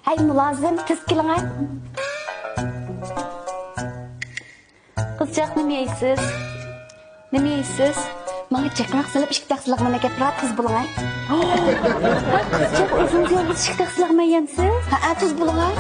Hay mulazim tez keling ay. Qizchaq nima yeysiz? Nima yeysiz? Menga chaqroq salib ishik taqsilaq mana gapiradi tez bo'ling ay. Qizchaq o'zingiz yolg'iz ishik taqsilaqmaygansiz? Ha, tez bo'ling ay.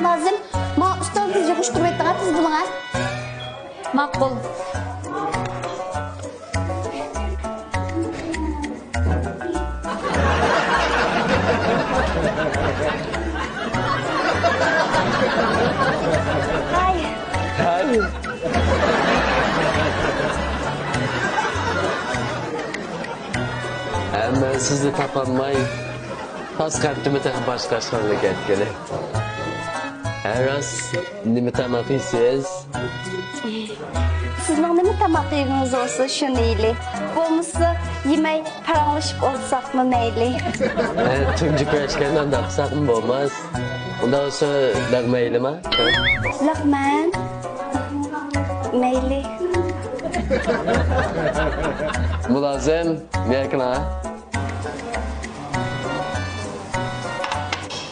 Lazım. Ma ustadınız yokuş kuvvetli atız bulun ay. Makbul. Hay. Hay. Hemen sizi tapanmayı tas kartımı tek başkasına getkeli. Her az nime tamak yiysiz? Sizin nime tamak yiyiniz olsa şu neyli? Olmasa yemeği paranlaşıp olsak mı neyli? Tümcü kreşkenden de yapsak mı olmaz? Ondan olsa lagmaylı mı? Lagman? Neyli? Mulazim, yakın ha?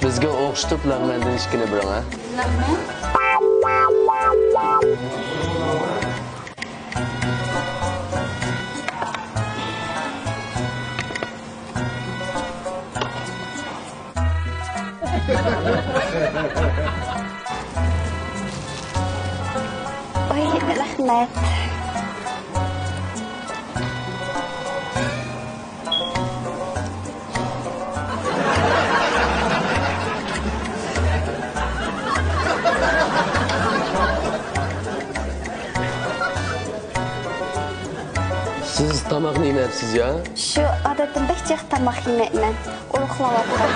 Bizga o'xshitib lagmandan ishkini biring ha. Lagman? Oy, rahmat. Siz tamak yemeyapsiz ya? Şu adetim bekçek tamak yemekmen. Uruqlavatıram.